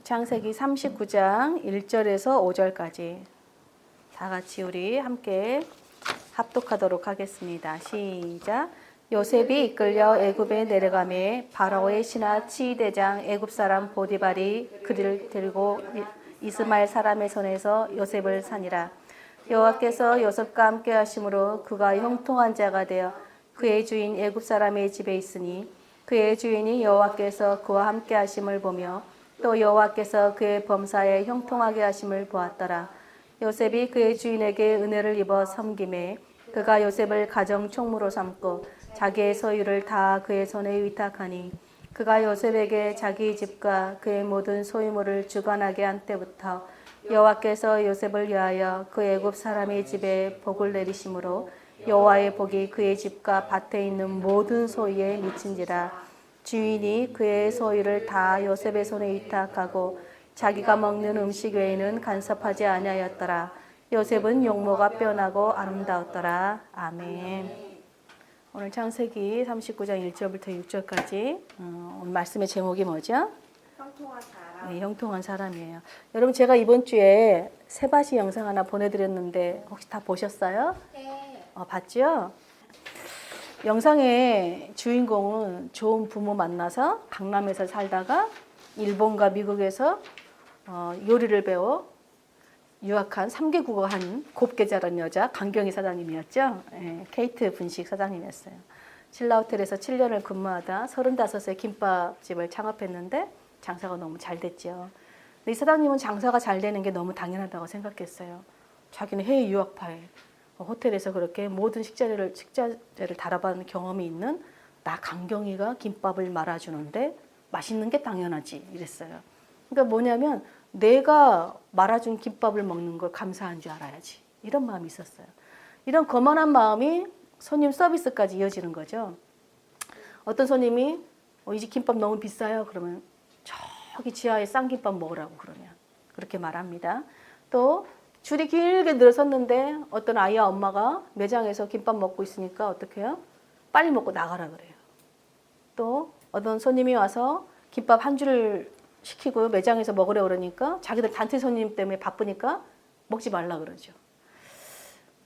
창세기 39장 1절에서 5절까지 다 같이 우리 함께 합독하도록 하겠습니다. 시작. 요셉이 이끌려 애굽에 내려가매 바로의 신하 치대장 애굽 사람 보디발이 그들을 데리고 이스마엘 사람의 손에서 요셉을 사니라. 여호와께서 요셉과 함께 하심으로 그가 형통한 자가 되어 그의 주인 애굽 사람의 집에 있으니 그의 주인이 여호와께서 그와 함께 하심을 보며 또 여호와께서 그의 범사에 형통하게 하심을 보았더라. 요셉이 그의 주인에게 은혜를 입어 섬김에 그가 요셉을 가정 총무로 삼고 자기의 소유를 다 그의 손에 위탁하니 그가 요셉에게 자기 집과 그의 모든 소유물을 주관하게 한 때부터 여호와께서 요셉을 위하여 그 애굽 사람의 집에 복을 내리심으로 여호와의 복이 그의 집과 밭에 있는 모든 소유에 미친지라. 주인이 그의 소유를 다 요셉의 손에 위탁하고 자기가 먹는 음식 외에는 간섭하지 아니하였더라. 요셉은 용모가 빼어나고 아름다웠더라. 아멘. 오늘 창세기 39장 1절부터 6절까지 오늘 말씀의 제목이 뭐죠? 형통한 사람. 네, 형통한 사람이에요. 여러분 제가 이번 주에 세바시 영상 하나 보내드렸는데 혹시 다 보셨어요? 네. 봤죠? 영상의 주인공은 좋은 부모 만나서 강남에서 살다가 일본과 미국에서 요리를 배워 유학한 3개 국어 한 곱게 자란 여자 강경희 사장님이었죠. 예, 케이트 분식 사장님이었어요. 신라호텔에서 7년을 근무하다 35세 김밥집을 창업했는데 장사가 너무 잘 됐죠. 근데 이 사장님은 장사가 잘 되는 게 너무 당연하다고 생각했어요. 자기는 해외 유학파에 호텔에서 그렇게 모든 식자재를 달아본 경험이 있는 나 강경희가 김밥을 말아주는데 맛있는 게 당연하지 이랬어요. 그러니까 뭐냐면 내가 말아준 김밥을 먹는 걸 감사한 줄 알아야지 이런 마음이 있었어요. 이런 거만한 마음이 손님 서비스까지 이어지는 거죠. 어떤 손님이 이 집 김밥 너무 비싸요. 그러면 저기 지하에 싼 김밥 먹으라고 그러면 그렇게 말합니다. 또 줄이 길게 늘어섰는데 어떤 아이와 엄마가 매장에서 김밥 먹고 있으니까 어떻게 해요? 빨리 먹고 나가라 그래요. 또 어떤 손님이 와서 김밥 한 줄을 시키고 매장에서 먹으려 그러니까 자기들 단체 손님 때문에 바쁘니까 먹지 말라 그러죠.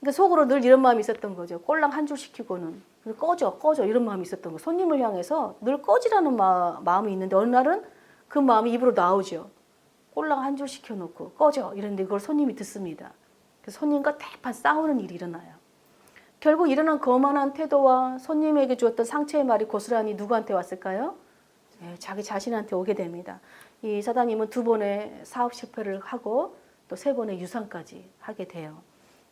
그러니까 속으로 늘 이런 마음이 있었던 거죠. 꼴랑 한 줄 시키고는 꺼져 이런 마음이 있었던 거. 손님을 향해서 늘 꺼지라는 마음이 있는데 어느 날은 그 마음이 입으로 나오죠. 꼴랑 한 줄 시켜놓고 꺼져 이런데 그걸 손님이 듣습니다. 그래서 손님과 대판 싸우는 일이 일어나요. 결국 일어난 거만한 태도와 손님에게 주었던 상처의 말이 고스란히 누구한테 왔을까요? 네, 자기 자신한테 오게 됩니다. 이 사장님은 2번의 사업 실패를 하고 또 3번의 유산까지 하게 돼요.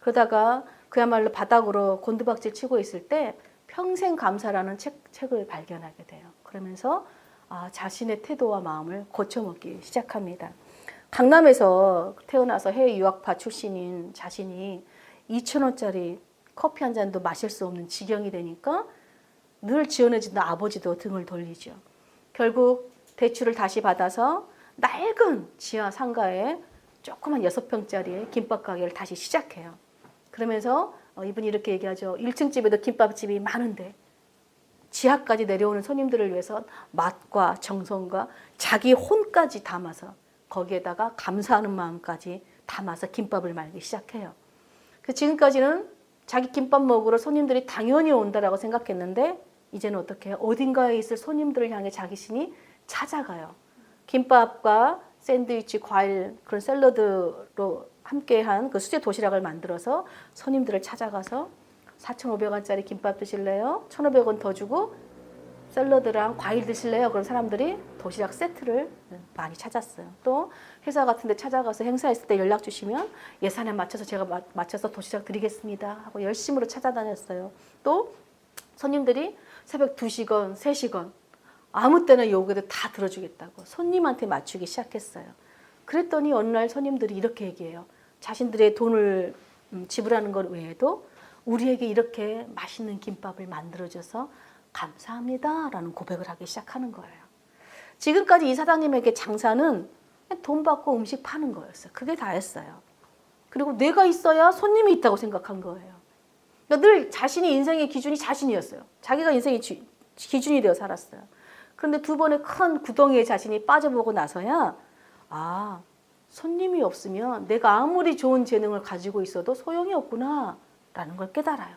그러다가 그야말로 바닥으로 곤두박질 치고 있을 때 평생 감사라는 책을 발견하게 돼요. 그러면서 자신의 태도와 마음을 고쳐먹기 시작합니다. 강남에서 태어나서 해외 유학파 출신인 자신이 2,000원짜리 커피 한 잔도 마실 수 없는 지경이 되니까 늘 지원해주던 아버지도 등을 돌리죠. 결국 대출을 다시 받아서 낡은 지하 상가에 조그만 6평짜리 김밥 가게를 다시 시작해요. 그러면서 이분이 이렇게 얘기하죠. 1층 집에도 김밥집이 많은데 지하까지 내려오는 손님들을 위해서 맛과 정성과 자기 혼까지 담아서 거기에다가 감사하는 마음까지 담아서 김밥을 말기 시작해요. 지금까지는 자기 김밥 먹으러 손님들이 당연히 온다라고 생각했는데 이제는 어떻게 해요? 어딘가에 있을 손님들을 향해 자기 신이 찾아가요. 김밥과 샌드위치, 과일, 그런 샐러드로 함께한 그 수제 도시락을 만들어서 손님들을 찾아가서 4,500원짜리 김밥 드실래요? 1,500원 더 주고 샐러드랑 과일 드실래요? 그런 사람들이 도시락 세트를 많이 찾았어요. 또 회사 같은 데 찾아가서 행사했을 때 연락 주시면 예산에 맞춰서 제가 맞춰서 도시락 드리겠습니다 하고 열심으로 찾아다녔어요. 또 손님들이 새벽 2시건 3시건 아무 때나 요구해도 다 들어주겠다고 손님한테 맞추기 시작했어요. 그랬더니 어느 날 손님들이 이렇게 얘기해요. 자신들의 돈을 지불하는 것 외에도 우리에게 이렇게 맛있는 김밥을 만들어줘서 감사합니다 라는 고백을 하기 시작하는 거예요. 지금까지 이 사장님에게 장사는 돈 받고 음식 파는 거였어요. 그게 다였어요. 그리고 내가 있어야 손님이 있다고 생각한 거예요. 그러니까 늘 자신이 인생의 기준이 자신이었어요. 자기가 인생의 기준이 되어 살았어요. 그런데 2번의 큰 구덩이에 자신이 빠져보고 나서야 아, 손님이 없으면 내가 아무리 좋은 재능을 가지고 있어도 소용이 없구나 라는 걸 깨달아요.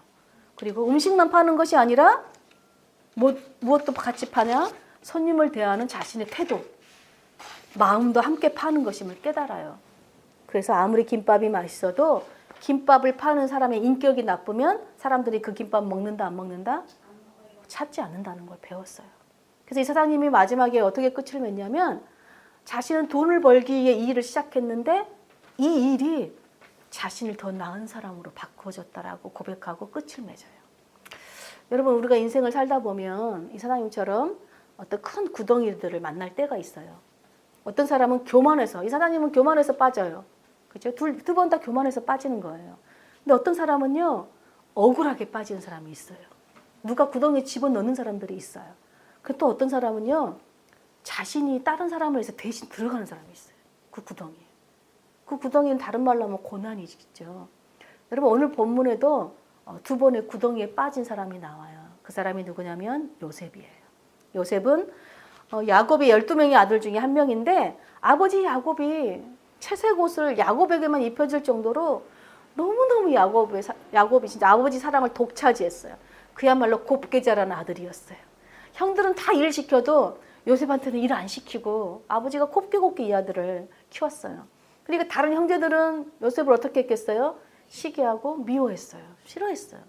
그리고 음식만 파는 것이 아니라 무엇도 같이 파냐? 손님을 대하는 자신의 태도, 마음도 함께 파는 것임을 깨달아요. 그래서 아무리 김밥이 맛있어도 김밥을 파는 사람의 인격이 나쁘면 사람들이 그 김밥 먹는다 안 먹는다? 찾지 않는다는 걸 배웠어요. 그래서 이 사장님이 마지막에 어떻게 끝을 맺냐면 자신은 돈을 벌기 위해 이 일을 시작했는데 이 일이 자신을 더 나은 사람으로 바꿔줬다라고 고백하고 끝을 맺어요. 여러분, 우리가 인생을 살다 보면 이 사장님처럼 어떤 큰 구덩이들을 만날 때가 있어요. 어떤 사람은 교만해서, 이 사장님은 교만해서 빠져요. 그죠? 두 번 다 교만해서 빠지는 거예요. 근데 어떤 사람은요, 억울하게 빠지는 사람이 있어요. 누가 구덩이에 집어넣는 사람들이 있어요. 그 또 어떤 사람은요, 자신이 다른 사람을 해서 대신 들어가는 사람이 있어요. 그 구덩이에. 그 구덩이는 다른 말로 하면 고난이죠. 여러분, 오늘 본문에도 두 번의 구덩이에 빠진 사람이 나와요. 그 사람이 누구냐면 요셉이에요. 요셉은 야곱의 12명의 아들 중에 한 명인데 아버지 야곱이 채색 옷을 야곱에게만 입혀줄 정도로 너무너무 야곱이 진짜 아버지 사랑을 독차지했어요. 그야말로 곱게 자란 아들이었어요. 형들은 다 일 시켜도 요셉한테는 일 안 시키고 아버지가 곱게 이 아들을 키웠어요. 그러니까 다른 형제들은 요셉을 어떻게 했겠어요? 시기하고 미워했어요. 싫어했어요.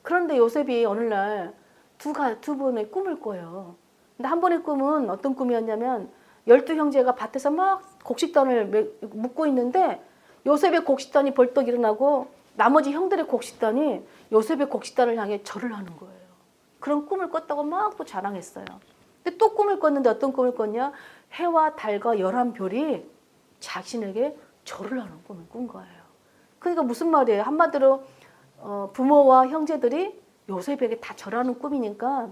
그런데 요셉이 어느 날 두 번의 꿈을 꿔요. 근데 한 번의 꿈은 어떤 꿈이었냐면 12형제가 밭에서 막 곡식단을 묶고 있는데 요셉의 곡식단이 벌떡 일어나고 나머지 형들의 곡식단이 요셉의 곡식단을 향해 절을 하는 거예요. 그런 꿈을 꿨다고 막 또 자랑했어요. 근데 또 꿈을 꿨는데 어떤 꿈을 꿨냐? 해와 달과 11별이 자신에게 절을 하는 꿈을 꾼 거예요. 그러니까 무슨 말이에요? 한마디로 부모와 형제들이 요셉에게 다 절하는 꿈이니까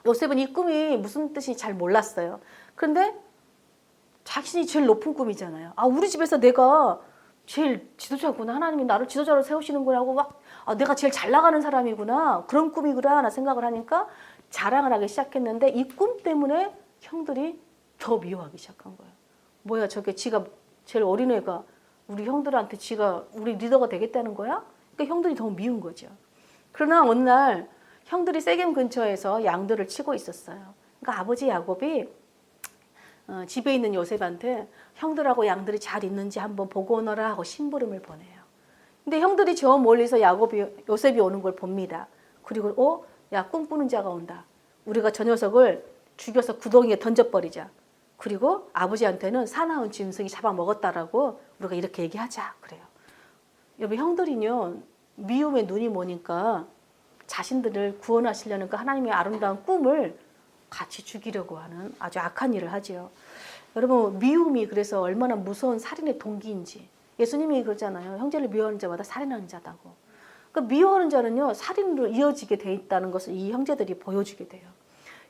요셉은 이 꿈이 무슨 뜻인지 잘 몰랐어요. 그런데 자신이 제일 높은 꿈이잖아요. 아, 우리 집에서 내가 제일 지도자구나. 하나님이 나를 지도자로 세우시는구나 하고 막 내가 제일 잘 나가는 사람이구나. 그런 꿈이구나 나 생각을 하니까 자랑을 하기 시작했는데 이 꿈 때문에 형들이 더 미워하기 시작한 거예요. 뭐야, 저게 지가 제일 어린 애가 우리 형들한테 지가 우리 리더가 되겠다는 거야? 그러니까 형들이 더 미운 거죠. 그러나 어느 날 형들이 세겜 근처에서 양들을 치고 있었어요. 그러니까 아버지 야곱이 집에 있는 요셉한테 형들하고 양들이 잘 있는지 한번 보고 오너라 하고 심부름을 보내요. 근데 형들이 저 멀리서 요셉이 오는 걸 봅니다. 그리고 야, 꿈꾸는 자가 온다. 우리가 저 녀석을 죽여서 구덩이에 던져버리자. 그리고 아버지한테는 사나운 짐승이 잡아먹었다라고 우리가 이렇게 얘기하자. 그래요. 여러분, 형들이요, 미움의 눈이 뭐니까 자신들을 구원하시려는 그 하나님의 아름다운 꿈을 같이 죽이려고 하는 아주 악한 일을 하지요. 여러분, 미움이 그래서 얼마나 무서운 살인의 동기인지 예수님이 그러잖아요. 형제를 미워하는 자마다 살인하는 자다고. 그러니까 미워하는 자는요, 살인으로 이어지게 돼 있다는 것을 이 형제들이 보여주게 돼요.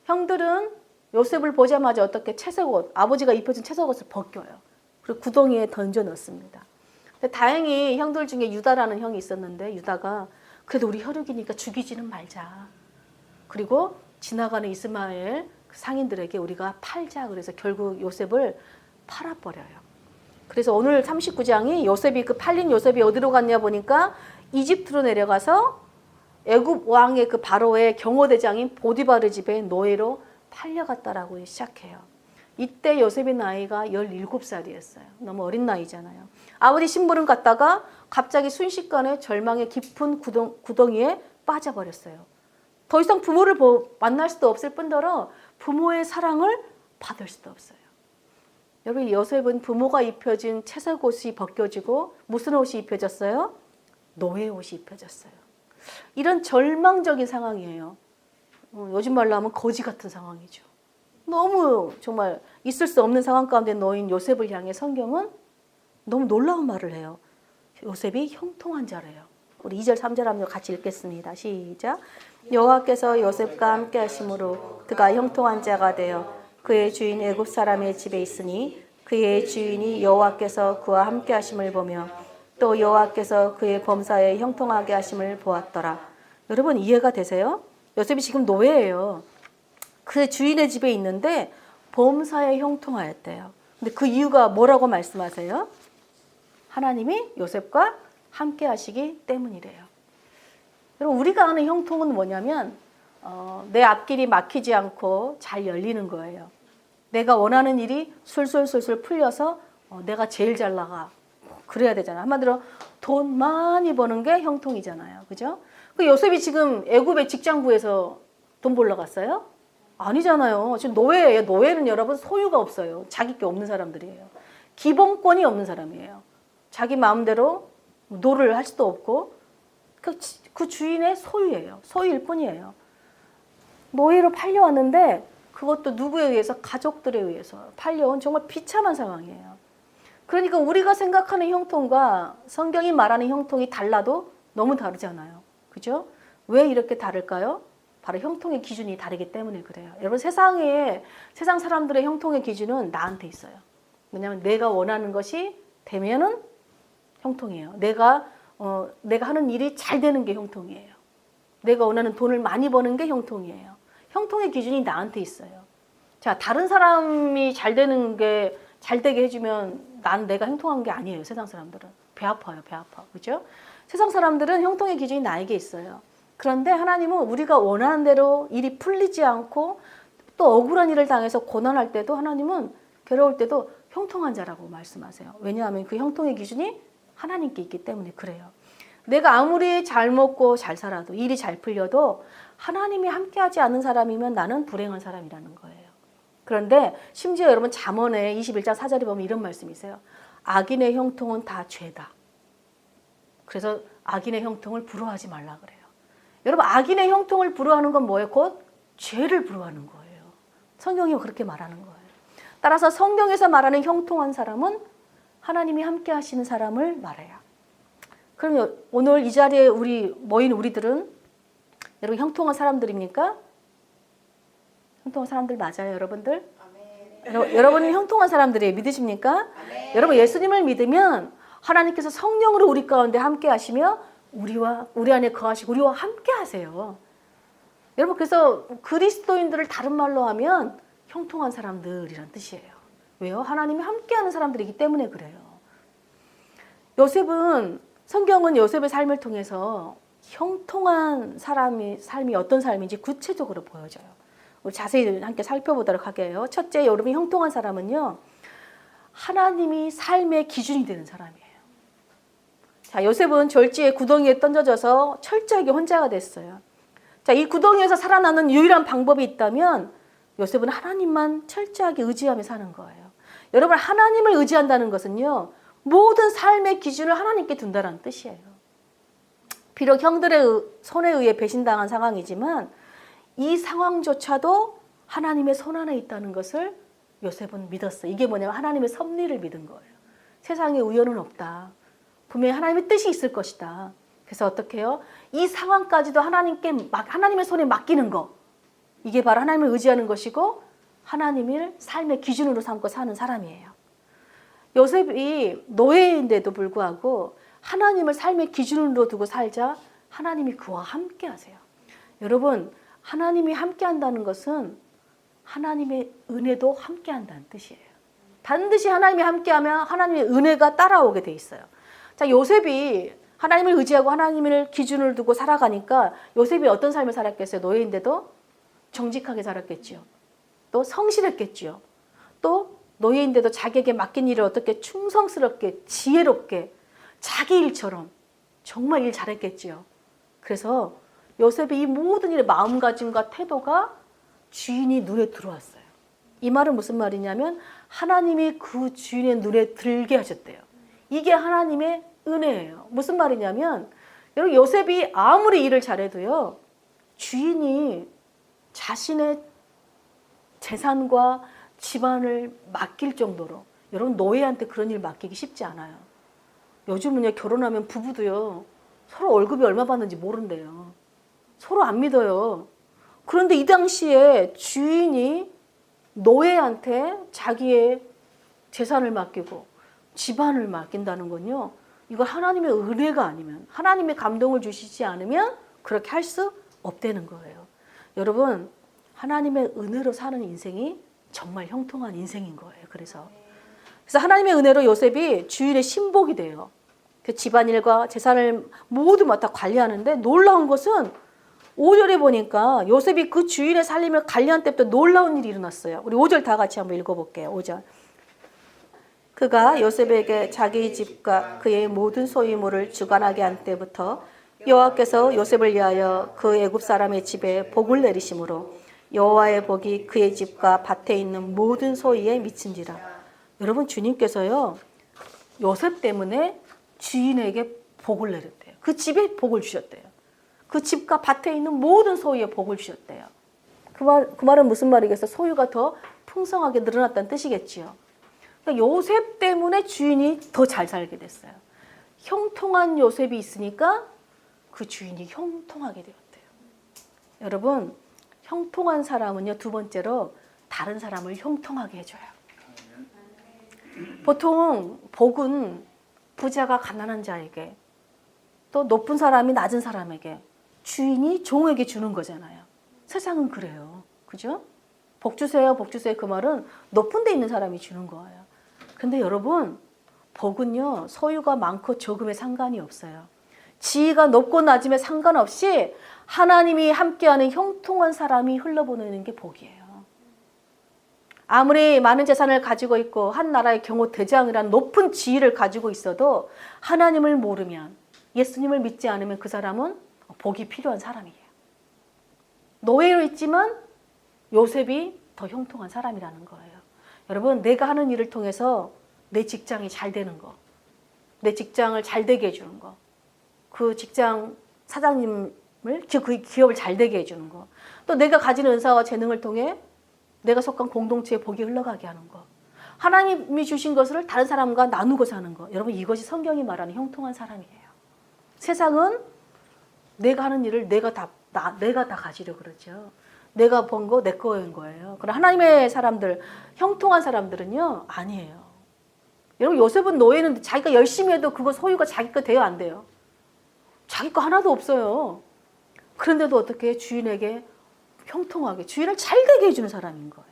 형들은 요셉을 보자마자 어떻게 채색옷, 아버지가 입혀준 채색옷을 벗겨요. 그리고 구덩이에 던져 넣습니다. 근데 다행히 형들 중에 유다라는 형이 있었는데 유다가 그래도 우리 혈육이니까 죽이지는 말자. 그리고 지나가는 이스마엘 상인들에게 우리가 팔자. 그래서 결국 요셉을 팔아버려요. 그래서 오늘 39장이 요셉이 그 팔린 요셉이 어디로 갔냐 보니까 이집트로 내려가서 애굽 왕의 그 바로의 경호대장인 보디바르 집에 노예로 팔려갔다라고 시작해요. 이때 요셉의 나이가 17살이었어요. 너무 어린 나이잖아요. 아버지 심부름 갔다가 갑자기 순식간에 절망의 깊은 구덩이에 빠져버렸어요. 더 이상 부모를 만날 수도 없을 뿐더러 부모의 사랑을 받을 수도 없어요. 여러분, 요셉은 부모가 입혀진 채색 옷이 벗겨지고 무슨 옷이 입혀졌어요? 노예 옷이 입혀졌어요. 이런 절망적인 상황이에요. 요즘 말로 하면 거지 같은 상황이죠. 너무 정말 있을 수 없는 상황 가운데 놓인 요셉을 향해 성경은 너무 놀라운 말을 해요. 요셉이 형통한 자래요. 우리 2절 3절 한번 같이 읽겠습니다. 시작. 여호와께서 요셉과 함께 하심으로 그가 형통한 자가 되어 그의 주인 애굽 사람의 집에 있으니 그의 주인이 여호와께서 그와 함께 하심을 보며 또 여호와께서 그의 범사에 형통하게 하심을 보았더라. 여러분, 이해가 되세요? 요셉이 지금 노예예요. 그 주인의 집에 있는데 범사에 형통하였대요. 근데 그 이유가 뭐라고 말씀하세요? 하나님이 요셉과 함께 하시기 때문이래요. 여러분, 우리가 아는 형통은 뭐냐면 내 앞길이 막히지 않고 잘 열리는 거예요. 내가 원하는 일이 술술술술 풀려서 내가 제일 잘 나가. 그래야 되잖아요. 한마디로 돈 많이 버는 게 형통이잖아요. 그죠? 그 요셉이 지금 애굽의 직장 구해서 돈 벌러 갔어요? 아니잖아요. 지금 노예예요. 노예는 여러분 소유가 없어요. 자기 게 없는 사람들이에요. 기본권이 없는 사람이에요. 자기 마음대로 노를 할 수도 없고 그 주인의 소유예요. 소유일 뿐이에요. 노예로 팔려왔는데 그것도 누구에 의해서? 가족들에 의해서 팔려온 정말 비참한 상황이에요. 그러니까 우리가 생각하는 형통과 성경이 말하는 형통이 달라도 너무 다르잖아요. 그죠? 왜 이렇게 다를까요? 바로 형통의 기준이 다르기 때문에 그래요. 여러분, 세상 사람들의 형통의 기준은 나한테 있어요. 왜냐하면 내가 원하는 것이 되면은 형통이에요. 내가 하는 일이 잘 되는 게 형통이에요. 내가 원하는 돈을 많이 버는 게 형통이에요. 형통의 기준이 나한테 있어요. 자, 다른 사람이 잘 되게 해주면 내가 형통한 게 아니에요. 세상 사람들은. 배 아파요. 배 아파. 그죠? 세상 사람들은 형통의 기준이 나에게 있어요. 그런데 하나님은 우리가 원하는 대로 일이 풀리지 않고 또 억울한 일을 당해서 고난할 때도 하나님은 괴로울 때도 형통한 자라고 말씀하세요. 왜냐하면 그 형통의 기준이 하나님께 있기 때문에 그래요. 내가 아무리 잘 먹고 잘 살아도 일이 잘 풀려도 하나님이 함께하지 않는 사람이면 나는 불행한 사람이라는 거예요. 그런데 심지어 여러분 잠언의 21장 4절에 보면 이런 말씀이 있어요. 악인의 형통은 다 죄다. 그래서 악인의 형통을 부러워하지 말라 그래요. 여러분, 악인의 형통을 부러워하는 건 뭐예요? 곧 죄를 부러워하는 거예요. 성경이 그렇게 말하는 거예요. 따라서 성경에서 말하는 형통한 사람은 하나님이 함께 하시는 사람을 말해요. 그럼 오늘 이 자리에 모인 우리들은 여러분 형통한 사람들입니까? 형통한 사람들 맞아요, 여러분들? 여러분은 형통한 사람들이에요. 믿으십니까? 여러분, 예수님을 믿으면 하나님께서 성령으로 우리 가운데 함께 하시며 우리 안에 거하시고 우리와 함께 하세요. 여러분, 그래서 그리스도인들을 다른 말로 하면 형통한 사람들이란 뜻이에요. 왜요? 하나님이 함께하는 사람들이기 때문에 그래요. 성경은 요셉의 삶을 통해서 형통한 삶이 어떤 삶인지 구체적으로 보여줘요. 우리 자세히 함께 살펴보도록 할게요. 첫째, 여러분 형통한 사람은요, 하나님이 삶의 기준이 되는 사람이에요. 자, 요셉은 졸지에 구덩이에 던져져서 철저하게 혼자가 됐어요. 자, 이 구덩이에서 살아나는 유일한 방법이 있다면 요셉은 하나님만 철저하게 의지하며 사는 거예요. 여러분, 하나님을 의지한다는 것은요, 모든 삶의 기준을 하나님께 둔다는 뜻이에요. 비록 형들의 손에 의해 배신당한 상황이지만 이 상황조차도 하나님의 손 안에 있다는 것을 요셉은 믿었어요. 이게 뭐냐면 하나님의 섭리를 믿은 거예요. 세상에 우연은 없다. 분명히 하나님의 뜻이 있을 것이다. 그래서 어떻게 해요? 이 상황까지도 하나님의 손에 맡기는 거. 이게 바로 하나님을 의지하는 것이고 하나님을 삶의 기준으로 삼고 사는 사람이에요. 요셉이 노예인데도 불구하고 하나님을 삶의 기준으로 두고 살자 하나님이 그와 함께 하세요. 여러분, 하나님이 함께 한다는 것은 하나님의 은혜도 함께 한다는 뜻이에요. 반드시 하나님이 함께 하면 하나님의 은혜가 따라오게 돼 있어요. 자, 요셉이 하나님을 의지하고 하나님을 기준을 두고 살아가니까 요셉이 어떤 삶을 살았겠어요? 노예인데도 정직하게 살았겠지요. 또 성실했겠지요. 또 노예인데도 자기에게 맡긴 일을 어떻게 충성스럽게 지혜롭게 자기 일처럼 정말 일 잘했겠지요. 그래서 요셉의 이 모든 일의 마음가짐과 태도가 주인이 눈에 들어왔어요. 이 말은 무슨 말이냐면 하나님이 그 주인의 눈에 들게 하셨대요. 이게 하나님의 은혜예요. 무슨 말이냐면 여러분, 요셉이 아무리 일을 잘해도요, 주인이 자신의 재산과 집안을 맡길 정도로, 여러분 노예한테 그런 일 맡기기 쉽지 않아요. 요즘은요, 결혼하면 부부도요 서로 월급이 얼마 받는지 모른대요. 서로 안 믿어요. 그런데 이 당시에 주인이 노예한테 자기의 재산을 맡기고 집안을 맡긴다는 건요, 이거 하나님의 은혜가 아니면, 하나님의 감동을 주시지 않으면 그렇게 할 수 없다는 거예요. 여러분, 하나님의 은혜로 사는 인생이 정말 형통한 인생인 거예요. 그래서 그래서 하나님의 은혜로 요셉이 주인의 신복이 돼요. 그 집안일과 재산을 모두 맡아 관리하는데 놀라운 것은 5절에 보니까 요셉이 그 주인의 살림을 관리한 때부터 놀라운 일이 일어났어요. 우리 5절 다 같이 한번 읽어볼게요. 5절. 그가 요셉에게 자기 집과 그의 모든 소유물을 주관하게 한 때부터 여호와께서 요셉을 위하여 그 애굽 사람의 집에 복을 내리심으로 여호와의 복이 그의 집과 밭에 있는 모든 소유에 미친지라. 여러분, 주님께서요 요셉 때문에 주인에게 복을 내렸대요. 그 집에 복을 주셨대요. 그 집과 밭에 있는 모든 소유에 복을 주셨대요. 그 말은 무슨 말이겠어? 소유가 더 풍성하게 늘어났다는 뜻이겠지요. 그러니까 요셉 때문에 주인이 더 잘 살게 됐어요. 형통한 요셉이 있으니까 그 주인이 형통하게 되었대요. 여러분, 형통한 사람은요, 두 번째로 다른 사람을 형통하게 해줘요. 보통 복은 부자가 가난한 자에게, 또 높은 사람이 낮은 사람에게, 주인이 종에게 주는 거잖아요. 세상은 그래요. 그죠? 복 주세요, 복 주세요. 그 말은 높은 데 있는 사람이 주는 거예요. 근데 여러분, 복은요, 소유가 많고 적음에 상관이 없어요. 지위가 높고 낮음에 상관없이 하나님이 함께하는 형통한 사람이 흘러보내는 게 복이에요. 아무리 많은 재산을 가지고 있고 한 나라의 경호 대장이란 높은 지위를 가지고 있어도 하나님을 모르면, 예수님을 믿지 않으면 그 사람은 복이 필요한 사람이에요. 노예로 있지만 요셉이 더 형통한 사람이라는 거예요. 여러분, 내가 하는 일을 통해서 내 직장이 잘 되는 거, 내 직장을 잘 되게 해주는 거, 그 직장 사장님을, 그 기업을 잘 되게 해주는 거, 또 내가 가진 은사와 재능을 통해 내가 속한 공동체에 복이 흘러가게 하는 거, 하나님이 주신 것을 다른 사람과 나누고 사는 거. 여러분, 이것이 성경이 말하는 형통한 사람이에요. 세상은 내가 하는 일을 내가 다 가지려고 그러죠. 내가 번 거 내 거인 거예요. 그러나 하나님의 사람들, 형통한 사람들은요, 아니에요. 여러분, 요셉은 노예는 자기가 열심히 해도 그거 소유가 자기 거 돼요, 안 돼요? 자기 거 하나도 없어요. 그런데도 어떻게 주인에게 형통하게, 주인을 잘 되게 해주는 사람인 거예요.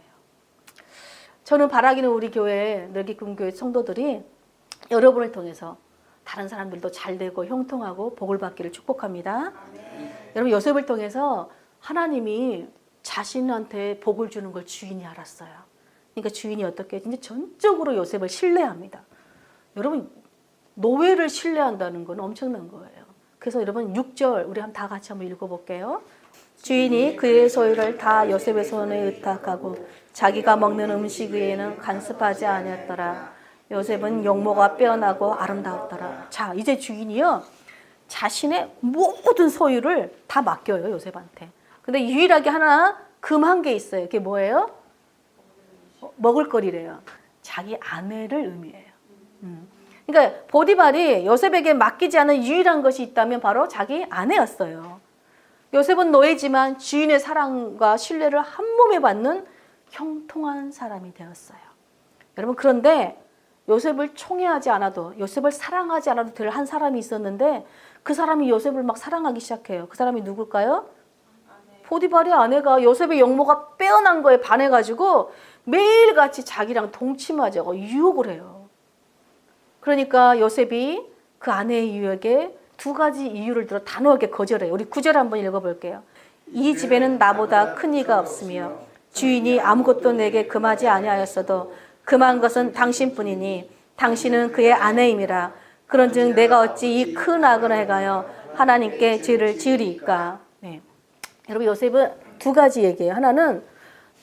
저는 바라기는 우리 교회, 널기금교회 성도들이 여러분을 통해서 다른 사람들도 잘 되고 형통하고 복을 받기를 축복합니다. 여러분, 요셉을 통해서 하나님이 자신한테 복을 주는 걸 주인이 알았어요. 그러니까 주인이 어떻게 이제 전적으로 요셉을 신뢰합니다. 여러분, 노예를 신뢰한다는 건 엄청난 거예요. 그래서 여러분 6절 우리 다 같이 한번 읽어볼게요. 주인이 그의 소유를 다 요셉의 손에 의탁하고 자기가 먹는 음식 위에는 간섭하지 아니었더라. 요셉은 용모가 빼어나고 아름다웠더라. 자, 이제 주인이요, 자신의 모든 소유를 다 맡겨요, 요셉한테. 근데 유일하게 하나 금한 게 있어요. 그게 뭐예요? 먹을거리래요. 자기 아내를 의미해요. 그러니까 보디발이 요셉에게 맡기지 않은 유일한 것이 있다면 바로 자기 아내였어요. 요셉은 노예지만 주인의 사랑과 신뢰를 한 몸에 받는 형통한 사람이 되었어요. 여러분, 그런데 요셉을 총애하지 않아도, 요셉을 사랑하지 않아도 될 한 사람이 있었는데 그 사람이 요셉을 막 사랑하기 시작해요. 그 사람이 누굴까요? 보디발의 아내가 요셉의 용모가 빼어난 거에 반해가지고 매일같이 자기랑 동침하자고 유혹을 해요. 그러니까 요셉이 그 아내의 유혹에 두 가지 이유를 들어 단호하게 거절해요. 우리 9절 한번 읽어볼게요. 이 집에는 나보다 큰 이가 없으며 주인이 아무것도 내게 금하지 아니하였어도 금한 것은 당신뿐이니 당신은 그의 아내임이라. 그런즉 내가 어찌 이 큰 악을 행하여 하나님께 죄를 지으리이까. 네. 여러분, 요셉은 두 가지 얘기예요. 하나는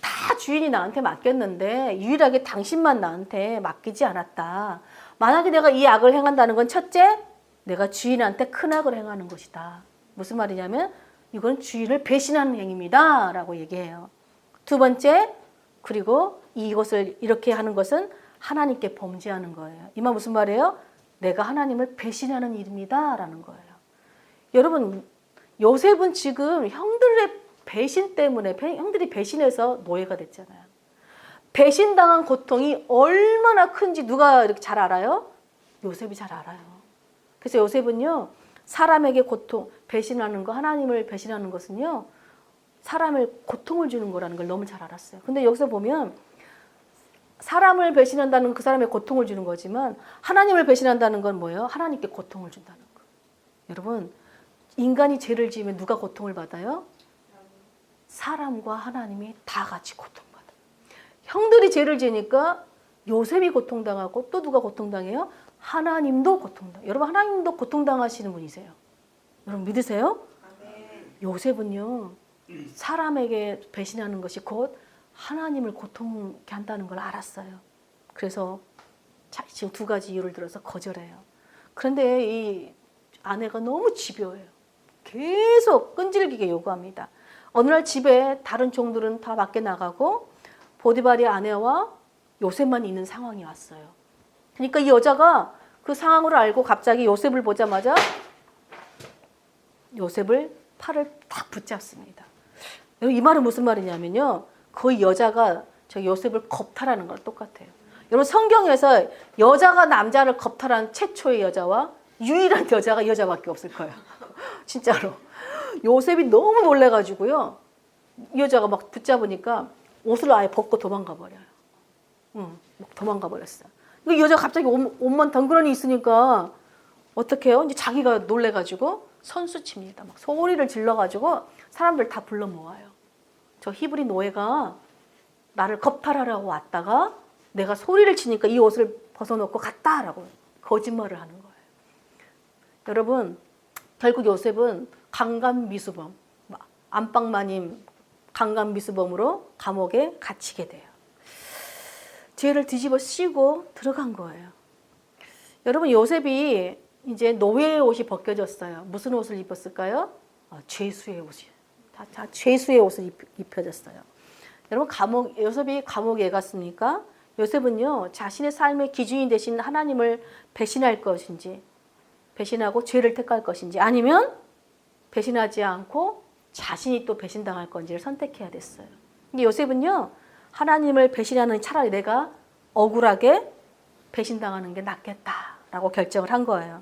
다 주인이 나한테 맡겼는데 유일하게 당신만 나한테 맡기지 않았다. 만약에 내가 이 악을 행한다는 건 첫째, 내가 주인한테 큰 악을 행하는 것이다. 무슨 말이냐면 이건 주인을 배신하는 행위입니다 라고 얘기해요. 두 번째, 그리고 이것을 이렇게 하는 것은 하나님께 범죄하는 거예요. 이 말 무슨 말이에요? 내가 하나님을 배신하는 일입니다 라는 거예요. 여러분, 요셉은 지금 형들의 배신 때문에, 형들이 배신해서 노예가 됐잖아요. 배신당한 고통이 얼마나 큰지 누가 이렇게 잘 알아요? 요셉이 잘 알아요. 그래서 요셉은요, 사람에게 고통, 배신하는 거, 하나님을 배신하는 것은요, 사람을 고통을 주는 거라는 걸 너무 잘 알았어요. 근데 여기서 보면 사람을 배신한다는 그 사람의 고통을 주는 거지만 하나님을 배신한다는 건 뭐예요? 하나님께 고통을 준다는 거. 여러분, 인간이 죄를 지으면 누가 고통을 받아요? 사람과 하나님이 다 같이 고통받아요. 형들이 죄를 지으니까 요셉이 고통당하고 또 누가 고통당해요? 하나님도 고통당. 여러분, 하나님도 고통당하시는 분이세요. 여러분 믿으세요? 요셉은요, 사람에게 배신하는 것이 곧 하나님을 고통케 한다는 걸 알았어요. 그래서 지금 두 가지 이유를 들어서 거절해요. 그런데 이 아내가 너무 집요해요. 계속 끈질기게 요구합니다. 어느 날 집에 다른 종들은 다 밖에 나가고 보디발의 아내와 요셉만 있는 상황이 왔어요. 그러니까 이 여자가 그 상황을 알고 갑자기 요셉을 보자마자 요셉을 팔을 딱 붙잡습니다. 이 말은 무슨 말이냐면요, 거의 여자가 저 요셉을 겁탈하는 거랑 똑같아요. 여러분, 성경에서 여자가 남자를 겁탈한 최초의 여자와 유일한 여자가 여자밖에 없을 거예요. 진짜로. 요셉이 너무 놀래가지고요, 이 여자가 막 붙잡으니까 옷을 아예 벗고 도망가 버려요. 막 도망가 버렸어요. 이 여자가 갑자기 옷만 덩그러니 있으니까 어떻게 해요? 이제 자기가 놀래가지고 선수 칩니다. 막 소리를 질러가지고 사람들 다 불러 모아요. 저 히브리 노예가 나를 겁탈하라고 왔다가 내가 소리를 치니까 이 옷을 벗어놓고 갔다라고 거짓말을 하는 거예요. 여러분, 결국 요셉은 강간미수범, 안방마님 강간미수범으로 감옥에 갇히게 돼요. 죄를 뒤집어 씌고 들어간 거예요. 여러분, 요셉이 이제 노예의 옷이 벗겨졌어요. 무슨 옷을 입었을까요? 죄수의 옷이. 다 죄수의 옷을 입혀졌어요. 여러분, 요셉이 감옥에 갔습니까? 요셉은요, 자신의 삶의 기준이 되신 하나님을 배신할 것인지, 배신하고 죄를 택할 것인지, 아니면 배신하지 않고 자신이 또 배신당할 건지를 선택해야 됐어요. 근데 요셉은요, 하나님을 배신하는 차라리 내가 억울하게 배신당하는 게 낫겠다라고 결정을 한 거예요.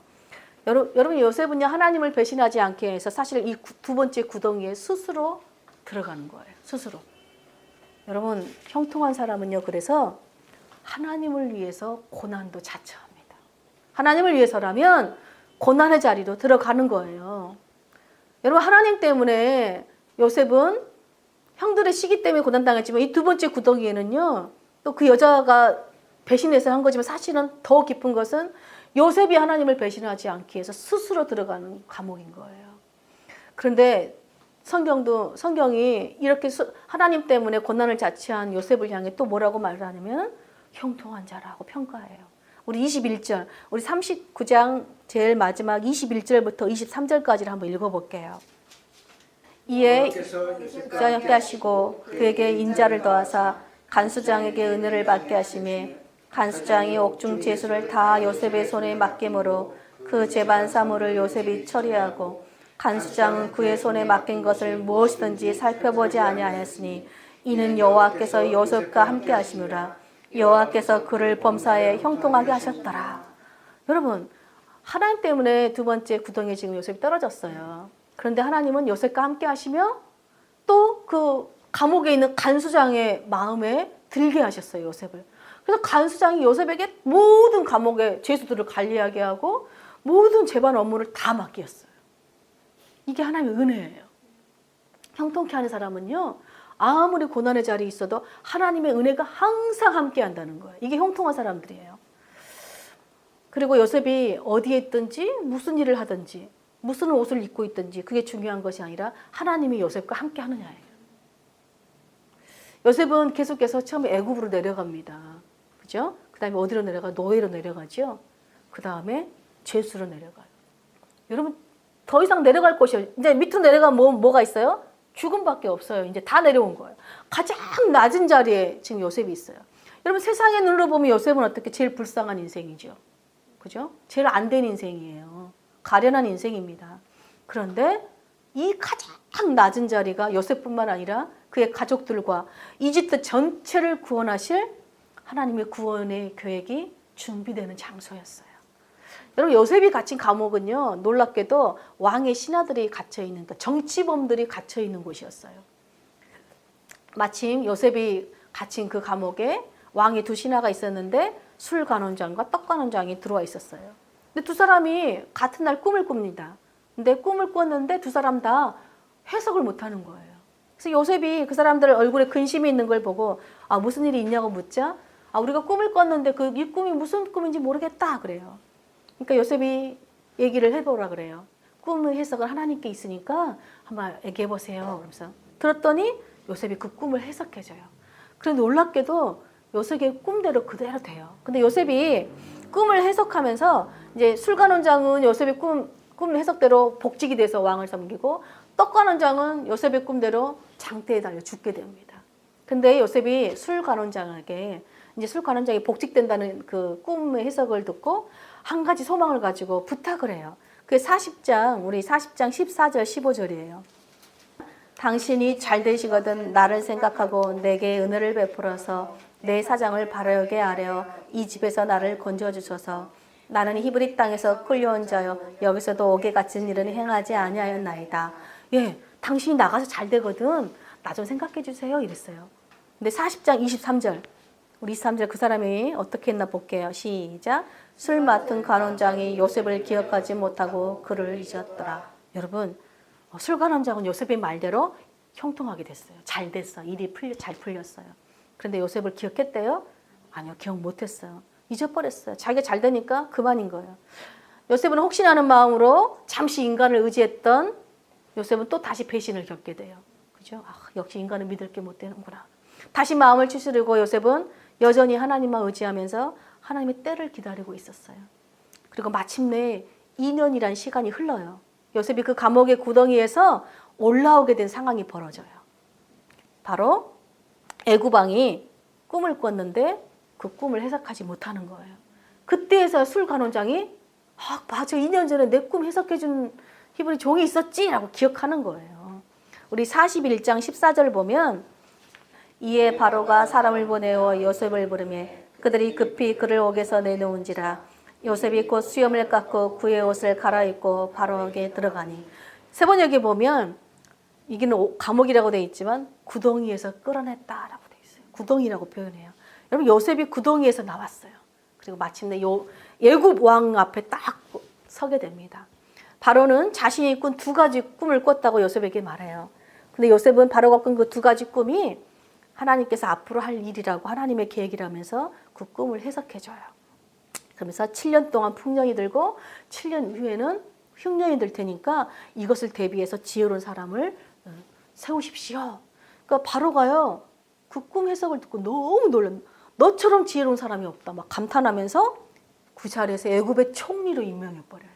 여러분, 요셉은요, 하나님을 배신하지 않게 해서 사실 이 두 번째 구덩이에 스스로 들어가는 거예요. 스스로. 여러분, 형통한 사람은요, 그래서 하나님을 위해서 고난도 자처합니다. 하나님을 위해서라면 고난의 자리도 들어가는 거예요. 여러분, 하나님 때문에 요셉은 형들의 시기 때문에 고난당했지만 이 두 번째 구덩이에는요, 또 그 여자가 배신해서 한 거지만 사실은 더 깊은 것은 요셉이 하나님을 배신하지 않기 위해서 스스로 들어가는 감옥인 거예요. 그런데 성경이 이렇게 하나님 때문에 고난을 자처한 요셉을 향해 또 뭐라고 말을 하냐면 형통한 자라고 평가해요. 우리 21절, 우리 39장 제일 마지막 21절부터 23절까지를 한번 읽어볼게요. 이에 영케 하시고 그에게 인자를 더하사 간수장에게 은혜를 받게 하시매 간수장이 옥중 제수를 다 요셉의 손에 맡김으로 그 재반 사물을 요셉이 처리하고 간수장은 그의 손에 맡긴 것을 무엇이든지 살펴보지 아니하였으니 이는 여호와께서 요셉과 함께 하심이라. 여호와께서 그를 범사에 형통하게 하셨더라. 여러분, 하나님 때문에 두 번째 구덩이에 지금 요셉이 떨어졌어요. 그런데 하나님은 요셉과 함께 하시며 또 그 감옥에 있는 간수장의 마음에 들게 하셨어요, 요셉을. 그래서 간수장이 요셉에게 모든 감옥의 죄수들을 관리하게 하고 모든 재반 업무를 다 맡겼어요. 이게 하나님의 은혜예요. 형통케 하는 사람은요, 아무리 고난의 자리에 있어도 하나님의 은혜가 항상 함께 한다는 거예요. 이게 형통한 사람들이에요. 그리고 요셉이 어디에 있든지 무슨 일을 하든지 무슨 옷을 입고 있든지 그게 중요한 것이 아니라 하나님이 요셉과 함께 하느냐예요. 요셉은 계속해서 처음에 애굽으로 내려갑니다. 그죠? 그 다음에 어디로 내려가? 노예로 내려가죠. 그 다음에 죄수로 내려가요. 여러분, 더 이상 내려갈 곳이, 이제 밑으로 내려가면 뭐가 있어요? 죽음밖에 없어요. 이제 다 내려온 거예요. 가장 낮은 자리에 지금 요셉이 있어요. 여러분, 세상의 눈으로 보면 요셉은 어떻게 제일 불쌍한 인생이죠. 그죠? 제일 안 된 인생이에요. 가련한 인생입니다. 그런데 이 가장 낮은 자리가 요셉뿐만 아니라 그의 가족들과 이집트 전체를 구원하실 하나님의 구원의 계획이 준비되는 장소였어요. 여러분, 요셉이 갇힌 감옥은요, 놀랍게도 왕의 신하들이 갇혀있는, 그러니까 정치범들이 갇혀있는 곳이었어요. 마침 요셉이 갇힌 그 감옥에 왕이 두 신하가 있었는데 술관원장과 떡관원장이 들어와 있었어요. 근데 두 사람이 같은 날 꿈을 꿉니다. 근데 꿈을 꿨는데 두 사람 다 해석을 못하는 거예요. 그래서 요셉이 그 사람들 얼굴에 근심이 있는 걸 보고 아 무슨 일이 있냐고 묻자 아 우리가 꿈을 꿨는데 이 꿈이 무슨 꿈인지 모르겠다 그래요. 그러니까 요셉이 얘기를 해보라 그래요. 꿈의 해석은 하나님께 있으니까 한번 얘기해 보세요. 그러면서 들었더니 요셉이 그 꿈을 해석해줘요. 그런데 놀랍게도 요셉의 꿈대로 그대로 돼요. 근데 요셉이 꿈을 해석하면서 이제 술관원장은 요셉의 꿈 해석대로 복직이 돼서 왕을 섬기고 떡관원장은 요셉의 꿈대로 장대에 달려 죽게 됩니다. 근데 요셉이 술관원장에게 이제 술관원장이 복직된다는 그 꿈의 해석을 듣고 한 가지 소망을 가지고 부탁을 해요. 그게 40장, 우리 40장 14절 15절이에요. 당신이 잘 되시거든 나를 생각하고 내게 은혜를 베풀어서 내 사장을 바르게 하려 이 집에서 나를 건져주소서. 나는 히브리 땅에서 끌려온 자여 여기서도 옥에 갇힌 일은 행하지 아니하였나이다. 예, 당신이 나가서 잘 되거든 나 좀 생각해 주세요 이랬어요. 근데 40장 23절 우리 23절 그 사람이 어떻게 했나 볼게요. 시작. 술 맡은 관원장이 요셉을 기억하지 못하고 그를 잊었더라. 여러분 술관원장은 요셉의 말대로 형통하게 됐어요. 잘 됐어. 일이 잘 풀렸어요. 그런데 요셉을 기억했대요? 아니요. 기억 못했어요. 잊어버렸어요. 자기가 잘 되니까 그만인 거예요. 요셉은 혹시나 하는 마음으로 잠시 인간을 의지했던 요셉은 또 다시 배신을 겪게 돼요. 그죠? 아, 역시 인간은 믿을 게 못 되는구나. 다시 마음을 추스르고 요셉은 여전히 하나님만 의지하면서 하나님의 때를 기다리고 있었어요. 그리고 마침내 2년이란 시간이 흘러요. 요셉이 그 감옥의 구덩이에서 올라오게 된 상황이 벌어져요. 바로 애굽 왕이 꿈을 꿨는데 그 꿈을 해석하지 못하는 거예요. 그때에서 술관원장이 아 맞아 2년 전에 내 꿈 해석해준 히브리 종이 있었지 라고 기억하는 거예요. 우리 41장 14절 보면 이에 바로가 사람을 보내어 요셉을 부르며 그들이 급히 그를 옥에서 내놓은지라 요셉이 곧 수염을 깎고 그의 옷을 갈아입고 바로에게 들어가니 세 번역에 보면 이게는 감옥이라고 되어 있지만 구덩이에서 끌어냈다라고 되어 있어요. 구덩이라고 표현해요. 여러분 요셉이 구덩이에서 나왔어요. 그리고 마침내 애굽 왕 앞에 딱 서게 됩니다. 바로는 자신이 꾼 두 가지 꿈을 꿨다고 요셉에게 말해요. 근데 요셉은 바로가 꾼 그 두 가지 꿈이 하나님께서 앞으로 할 일이라고 하나님의 계획이라면서 그 꿈을 해석해줘요. 그러면서 7년 동안 풍년이 들고 7년 후에는 흉년이 들 테니까 이것을 대비해서 지혜로운 사람을 세우십시오. 그러니까 바로가요. 그 꿈 해석을 듣고 너무 놀랐. 너처럼 지혜로운 사람이 없다. 막 감탄하면서 그 자리에서 애굽의 총리로 임명해버려요.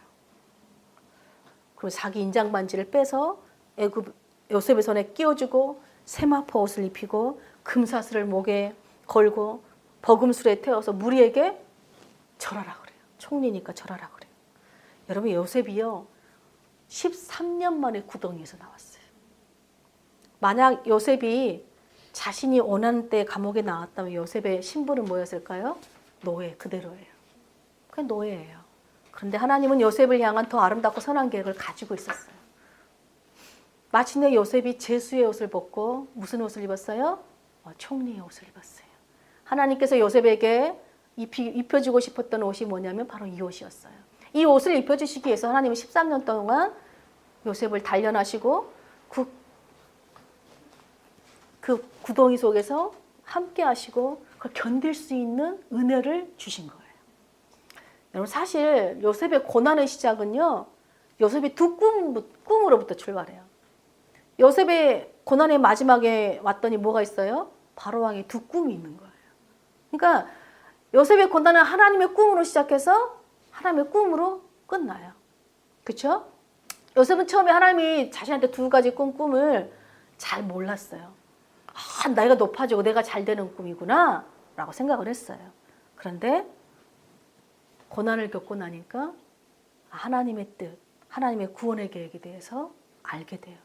그리고 자기 인장 반지를 빼서 애굽 요셉의 손에 끼워주고 세마포 옷을 입히고 금사슬을 목에 걸고 버금술에 태워서 무리에게 절하라 그래요. 총리니까 절하라 그래요. 여러분 요셉이요 13년 만에 구덩이에서 나왔어요. 만약 요셉이 자신이 원하는 때 감옥에 나왔다면 요셉의 신분은 뭐였을까요? 노예 그대로예요. 그냥 노예예요. 그런데 하나님은 요셉을 향한 더 아름답고 선한 계획을 가지고 있었어요. 마침내 요셉이 제수의 옷을 벗고 무슨 옷을 입었어요? 총리의 옷을 입었어요. 하나님께서 요셉에게 입혀주고 싶었던 옷이 뭐냐면 바로 이 옷이었어요. 이 옷을 입혀주시기 위해서 하나님은 13년 동안 요셉을 단련하시고 그 구덩이 속에서 함께 하시고 그걸 견딜 수 있는 은혜를 주신 거예요. 여러분 사실 요셉의 고난의 시작은요. 요셉이 두 꿈으로부터 출발해요. 요셉의 고난의 마지막에 왔더니 뭐가 있어요? 바로왕의 두 꿈이 있는 거예요. 그러니까 요셉의 고난은 하나님의 꿈으로 시작해서 하나님의 꿈으로 끝나요. 그렇죠? 요셉은 처음에 하나님이 자신한테 두 가지 꿈을 잘 몰랐어요. 아, 나이가 높아지고 내가 잘 되는 꿈이구나 라고 생각을 했어요. 그런데 고난을 겪고 나니까 하나님의 뜻, 하나님의 구원의 계획에 대해서 알게 돼요.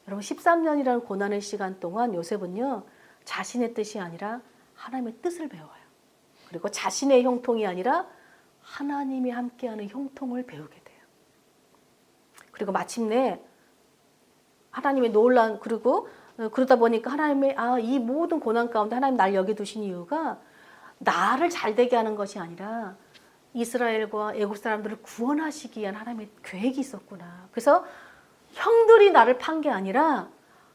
여러분 13년이라는 고난의 시간 동안 요셉은요 자신의 뜻이 아니라 하나님의 뜻을 배워요. 그리고 자신의 형통이 아니라 하나님이 함께하는 형통을 배우게 돼요. 그리고 마침내 하나님의 놀라운 그러다 보니까 하나님의 이 모든 고난 가운데 하나님 날 여기 두신 이유가 나를 잘되게 하는 것이 아니라 이스라엘과 애국 사람들을 구원하시기 위한 하나님의 계획이 있었구나. 그래서 형들이 나를 판 게 아니라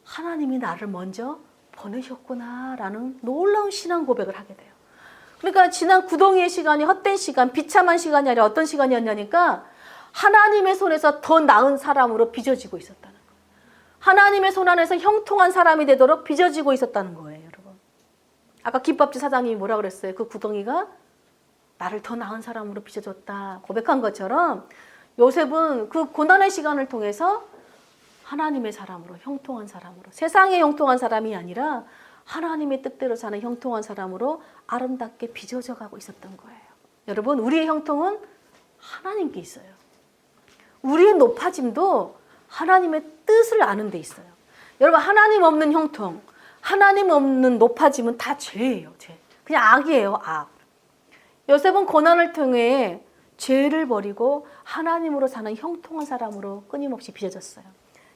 하나님이 나를 먼저 보내셨구나라는 놀라운 신앙 고백을 하게 돼요. 그러니까 지난 구덩이의 시간이 헛된 시간, 비참한 시간이 아니라 어떤 시간이었냐니까 하나님의 손에서 더 나은 사람으로 빚어지고 있었다는 거예요. 하나님의 손 안에서 형통한 사람이 되도록 빚어지고 있었다는 거예요, 여러분. 아까 김밥집 사장님이 뭐라 그랬어요? 그 구덩이가 나를 더 나은 사람으로 빚어줬다 고백한 것처럼 요셉은 그 고난의 시간을 통해서 하나님의 사람으로, 형통한 사람으로, 세상의 형통한 사람이 아니라 하나님의 뜻대로 사는 형통한 사람으로 아름답게 빚어져 가고 있었던 거예요. 여러분, 우리의 형통은 하나님께 있어요. 우리의 높아짐도 하나님의 뜻을 아는 데 있어요. 여러분, 하나님 없는 형통, 하나님 없는 높아짐은 다 죄예요. 죄. 그냥 악이에요. 악. 요셉은 고난을 통해 죄를 버리고 하나님으로 사는 형통한 사람으로 끊임없이 빚어졌어요.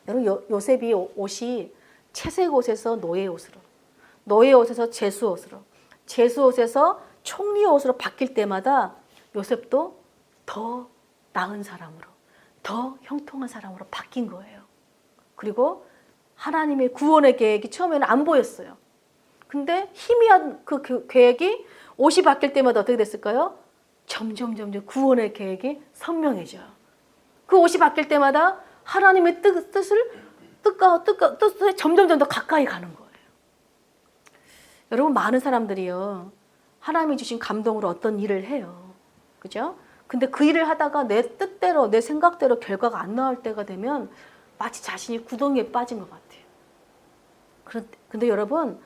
여러분, 요셉이 옷이 채색 옷에서 노예 옷으로, 노예 옷에서 제수 옷으로, 제수 옷에서 총리 옷으로 바뀔 때마다 요셉도 더 나은 사람으로, 더 형통한 사람으로 바뀐 거예요. 그리고 하나님의 구원의 계획이 처음에는 안 보였어요. 근데 희미한 그 계획이 옷이 바뀔 때마다 어떻게 됐을까요? 점점 구원의 계획이 선명해져요. 그 옷이 바뀔 때마다 하나님의 뜻을 점점 더 가까이 가는 거예요. 여러분, 많은 사람들이요, 하나님이 주신 감동으로 어떤 일을 해요. 그죠? 근데 그 일을 하다가 내 뜻대로, 내 생각대로 결과가 안 나올 때가 되면 마치 자신이 구덩이에 빠진 것 같아요. 근데 여러분,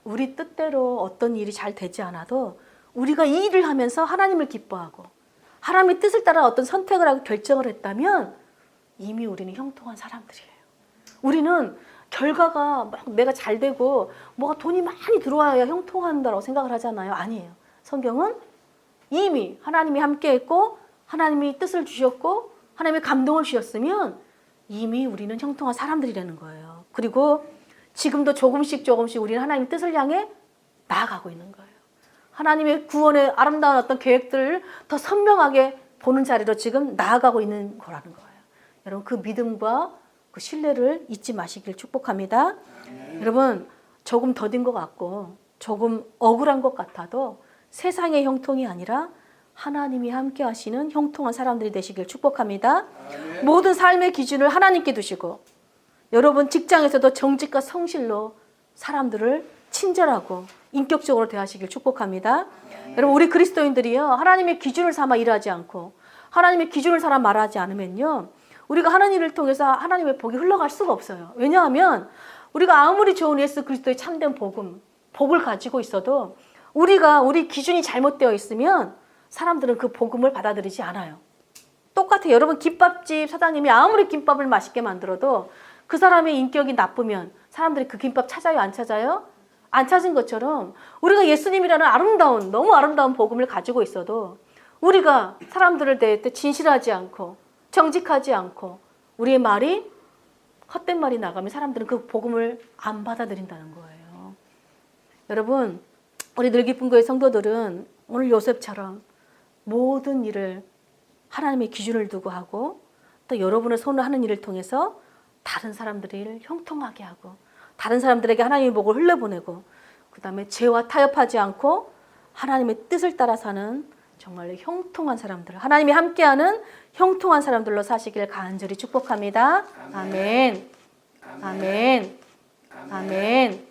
우리 뜻대로 어떤 일이 잘 되지 않아도 우리가 이 일을 하면서 하나님을 기뻐하고 하나님의 뜻을 따라 어떤 선택을 하고 결정을 했다면 이미 우리는 형통한 사람들이에요. 우리는 결과가 막 내가 잘 되고 뭐가 돈이 많이 들어와야 형통한다고 생각을 하잖아요. 아니에요. 성경은 이미 하나님이 함께했고 하나님이 뜻을 주셨고 하나님의 감동을 주셨으면 이미 우리는 형통한 사람들이라는 거예요. 그리고 지금도 조금씩 우리는 하나님의 뜻을 향해 나아가고 있는 거예요. 하나님의 구원의 아름다운 어떤 계획들을 더 선명하게 보는 자리로 지금 나아가고 있는 거라는 거예요. 여러분, 그 믿음과 그 신뢰를 잊지 마시길 축복합니다. 여러분, 조금 더딘 것 같고 조금 억울한 것 같아도 세상의 형통이 아니라 하나님이 함께 하시는 형통한 사람들이 되시길 축복합니다. 모든 삶의 기준을 하나님께 두시고 여러분 직장에서도 정직과 성실로 사람들을 친절하고 인격적으로 대하시길 축복합니다. 여러분, 우리 그리스도인들이요, 하나님의 기준을 삼아 일하지 않고 하나님의 기준을 삼아 말하지 않으면요, 우리가 하는 일을 통해서 하나님의 복이 흘러갈 수가 없어요. 왜냐하면 우리가 아무리 좋은 예수 그리스도의 참된 복을 가지고 있어도 우리 기준이 잘못되어 있으면 사람들은 그 복음을 받아들이지 않아요. 똑같아요. 여러분, 김밥집 사장님이 아무리 김밥을 맛있게 만들어도 그 사람의 인격이 나쁘면 사람들이 그 김밥 찾아요, 안 찾아요? 안 찾은 것처럼 우리가 예수님이라는 아름다운, 너무 아름다운 복음을 가지고 있어도 우리가 사람들을 대할 때 진실하지 않고 정직하지 않고 우리의 말이 헛된 말이 나가면 사람들은 그 복음을 안 받아들인다는 거예요. 여러분, 우리 늘기쁨교회 성도들은 오늘 요셉처럼 모든 일을 하나님의 기준을 두고 하고 또 여러분의 손을 하는 일을 통해서 다른 사람들을 형통하게 하고 다른 사람들에게 하나님의 복을 흘려보내고 그 다음에 죄와 타협하지 않고 하나님의 뜻을 따라 사는 정말 형통한 사람들, 하나님이 함께하는 형통한 사람들로 사시길 간절히 축복합니다. 아멘. 아멘. 아멘.